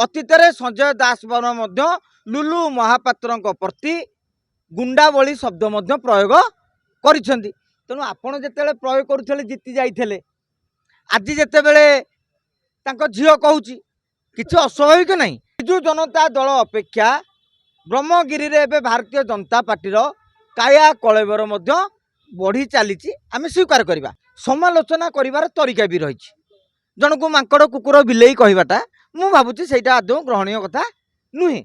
अतीत संजय दास वर्मा मध्य लुलु महापात्र प्रति गुंडा भली शब्द मध्य प्रयोग करिसेंती। तेणु आपण जिते प्रयोग करुले जीति जाइए आज जितेबले झील कहूँ किसी अस्वाभाविक नहीं। बिजु जनता दल अपेक्षा ब्रह्मगिरी रे एबे भारतीय जनता पार्टी काया कलेबर बढ़ी चली आम स्वीकार करवा। समालोचना कर तरीका भी रही। जन को मांकड़ कुकुर बिलेई कहवाटा मु भावुची सेटा आदौ ग्रहणीय कथा नुहे।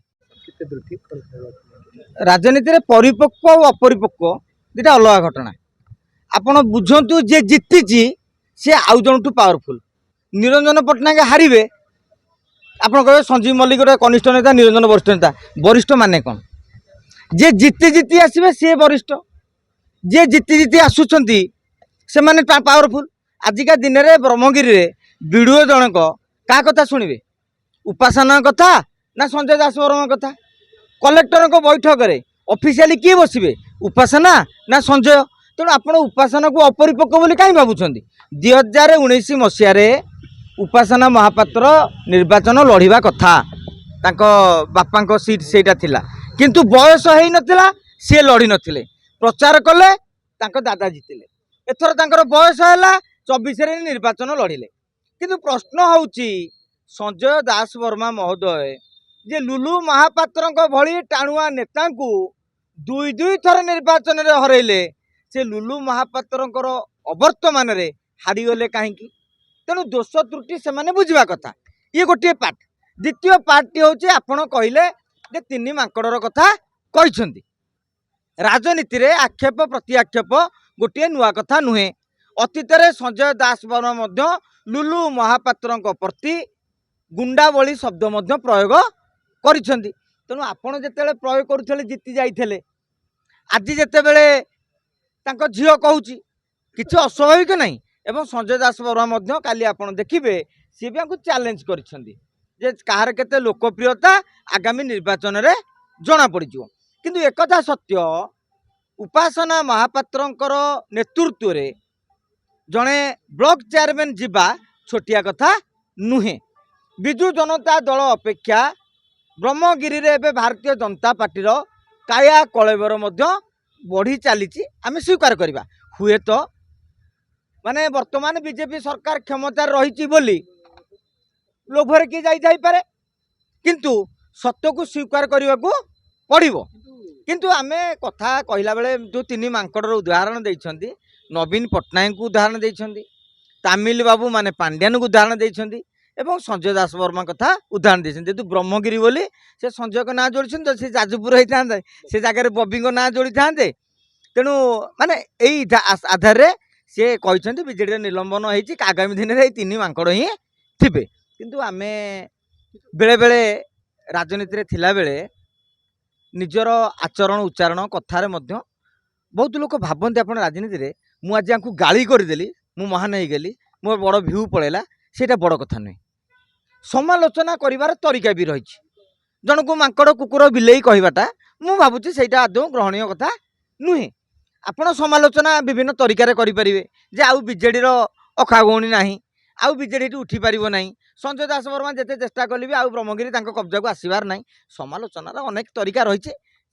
राजनीति रे परिपक्व और अपरिपक्व दुटा अलग घटना। आपण बुझंतु जे जीति सी आउ जन पावरफुल। निरंजन पट्टनायक हारे आप संजीव मल्लिक गोटे कनिष्ठ नेता, निरंजन वरिष्ठ नेता। वरिष्ठ माने कौन? जे जीति जीति आसवे सी वरिष्ठ, जे जीति जीति आसुचंती से माने पावरफुल। आजिका दिन में ब्रह्मगिरी रे वीडियो जनक क्या कथा शुणवे? उपासना कथा ना संजय दास वर्मा कथा? कलेक्टर को बैठक में ऑफिशियली किए बसवे? उपासना ना संजय? तेणु आप उपासना को अपरिपक्व बोली कहीं भावुंट? 2019 मसीह उपासना महापात्र निर्वाचन लड़िबा कथा, तांको बापा सीट सेटा थिला, किंतु बयस है नथिला, सी लड़ी नथिले, प्रचार कले, तांको दादा जीतिले। एथर तांकर बयस है 24 रे निर्वाचन लड़िले। किंतु प्रश्न होउची संजय दास वर्मा महोदय जे लुलु महापात्र भली टाणुआ नेता को दुई दुई थर निर्वाचन रे हरैले, से लुलु महापात्र अवर्तमान रे हारीगले कहीं? तेणु दोष त्रुटि से माने बुझा कथा। ये गोटे पार्ट। द्वितीय पार्टी हूँ आपण कहले जे तीन मांकड़र कथा कहते। राजनीति रे आक्षेप प्रत्याक्षेप गोटे नुआ कथा नुहे। अतीत संजय दास वर्मा मध्य लुलु महापात्र प्रति गुंडा भली शब्द मध्य प्रयोग करिसेंती। तेणु आपण जिते प्रयोग करुले जीति जाइए आज जितेबले झील कहूँ किसी अस्वाभाविक नहीं। एवं संजय दास वर्मा मध्य काली आपण देखिबे सी भी आपको चैलेंज करिसेंती जे कहार केते लोकप्रियता आगामी निर्वाचन रे जना पड़ जिवो। किंतु एक कथा सत्य, उपासना महापात्रंकर नेतृत्व रे जड़े ब्लॉक चेयरमैन जीवा छोटिया कथा नुहे। बिजु जनता दल अपेक्षा ब्रह्मगिरी रे एबे भारतीय जनता पार्टी काया कलेबर बढ़ी चली आम स्वीकार करवा। हुए तो माने वर्तमान बीजेपी सरकार क्षमतार रही बोली लोभरे किए जाई पारे, किंतु सत्य को स्वीकार करने को पड़ो। किंतु आमे कथा कहला बेले जो तीन मांकड़र उदाहरण देइछंती, नवीन पट्टनायक को उदाहरण देइछंती, तामिल बाबू माने पांड्यान को उदाहरण देइछंती, एवं संजय दास वर्मा कथा उदाहरण देइछंती। जेतु ब्रह्मगिरी बोली से संजय को ना जोड़ी से जाजपुर होता से जगह बबी को ना जोड़ी था। तेणु माने यही आधार रे सी कहते बीजेडी निलंबन होती आगामी दिन में तीन मांकड़ ही थे। किंतु आमे बेले बेले राजनीति थिला बेले निजर आचरण उच्चारण कथार बहुत लोग भावती आप राजनीति रे मुझे आपको गाली करदेली, मु महान हो गली, मोर बड़ भ्यू पड़ेगा, सेटा बड़ कथा नुहे। समालोचना कर तरीका भी रही। जन को मांकड़ कुकुर बिलेई कहवाटा मु भावुची सेटा आदौ ग्रहणीय कथा नुहे। आपण समालोचना विभिन्न तरीका करें जे आउ बीजेडी अखागौणी ना, आउ बीजेडी उठी पार ना। संजय दास वर्मा जिते चेष्टा कले भी आउ ब्रह्मगिरी कब्जा को आसबार ना। समालोचनार अनेक तरीका रही।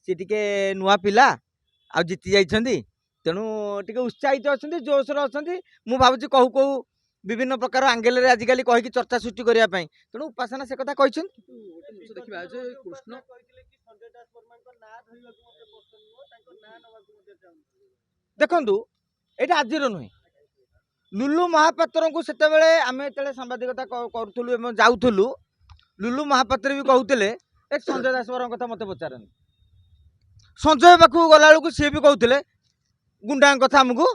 सी टे नुआ पिला आ जीति जाइछंती, तेणु टे उत्साहित अच्छा, जोशर अच्छा। मु भावुची कहू कहू विभिन्न प्रकार आंगेल आजिकल कहीकि चर्चा सृष्टि करने। तेणु उपासना से कथा कहते। देखु ये आज नुहे। लुलु महापात्र को से आम जो सांबादिकता करूँ जाऊलु, लुलु महापात्र भी कहते एक संजय दास वर्मा कथा मत पचारनी। संजय पाखु गला सी भी कहते गुंडा कथा आमको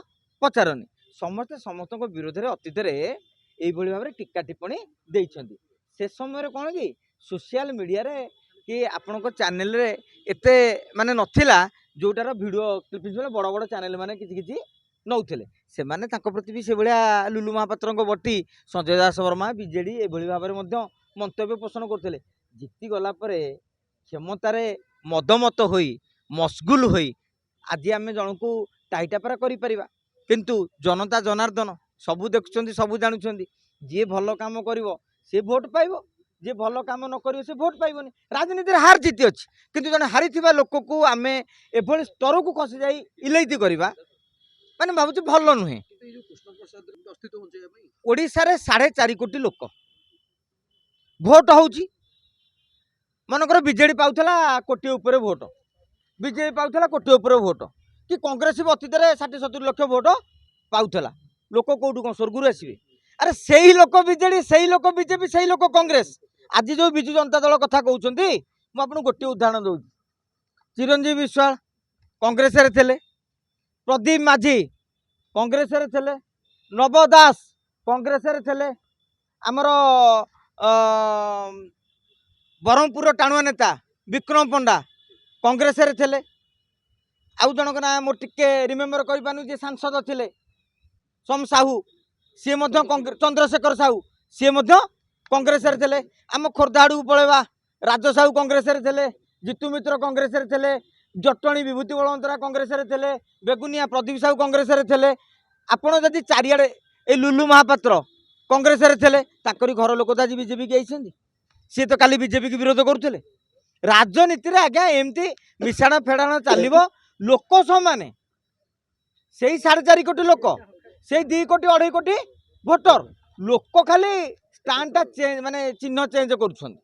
पचारनी। समस्ते समस्त विरोध में अतीत यही भाव में टीका टिप्पणी देइछंती। से समय कौन कि सोशल मीडिया रे कि आपण चैनल रे एते माने नथिला जोटार वीडियो क्लिपिंग बड़ बड़ चैनल माने किछि नौथिले से माने तांको प्रति भी से भलिया लुलु महापात्र बटी संजय दास वर्मा बीजेडी ए भली भाव में मंतव्य पोषण करते। जीति गला परे क्षमतार मदमत होई मशगुल होई आज आम जन को टाइटापरा करिपरिबा। किंतु जनता जनार्दन सबू देखुं सबू जानुं, जी भल काम कर सी भोट पाइब। जे भल काम न करियो से भोट पाइबनी राजनीति रे हार जीत अछि किंतु जने हारिथिबा लोक को आमे एभଳି स्तर को खसी जाई इलेइति करबा माने भाबुची भल नुहे ओडिसा रे 4.5 कोटी लोक भोट होउची मनकर बीजेडी पाउथला कोटी ऊपर भोट बीजेपी पाउथला कोटी ऊपर भोट कि कांग्रेस भी अतीत 60-70 लक्ष भोट पाउथला लोक कोठू कौन स्वर्ग आसवे अरे से ही लोक बीजेडी से ही लोक बीजेपी से ही लोक कांग्रेस आज जो विजु जनता दल कथा कहते मुझे गोटे उदाहरण दूँ चिरंजीवी विश्वाल कांग्रेस रे थे प्रदीप माझी कांग्रेस रे थे नव दास कांग्रेस रे थे आमर ब्रह्मपुर टाणुआ नेता विक्रम पंडा कांग्रेस रे थे आउ जनक ना मोर टिके रिमेम्बर कर पानु जे सांसद थे सोम साहू सी चंद्रशेखर साहू सी कांग्रेस रे थे आम खोर्धा आड़ पलैबा राज साहू कांग्रेस रे थे जितु मित्र कांग्रेस रे थे जटणी विभूति बलवंतरा कांग्रेस रे थे बेगुनिया प्रदीप साहू कांग्रेस रे थे आपण जदि चारिआडे ए लुलु महापात्र कांग्रेस रे थे ताकरी घर लोक तो आज बीजेपी की आइछन्ति सी तो काली बीजेपी की विरोध करुले राजनीति रे आज्ञा एमती मिशाण फेड़ाण चलो लोक समान से 4.5 कोटी लोक से 2 कोटी 2.5 कोटी भोटर लोक खाली स्टांडटा चेंज माने चिन्ह चेंज कर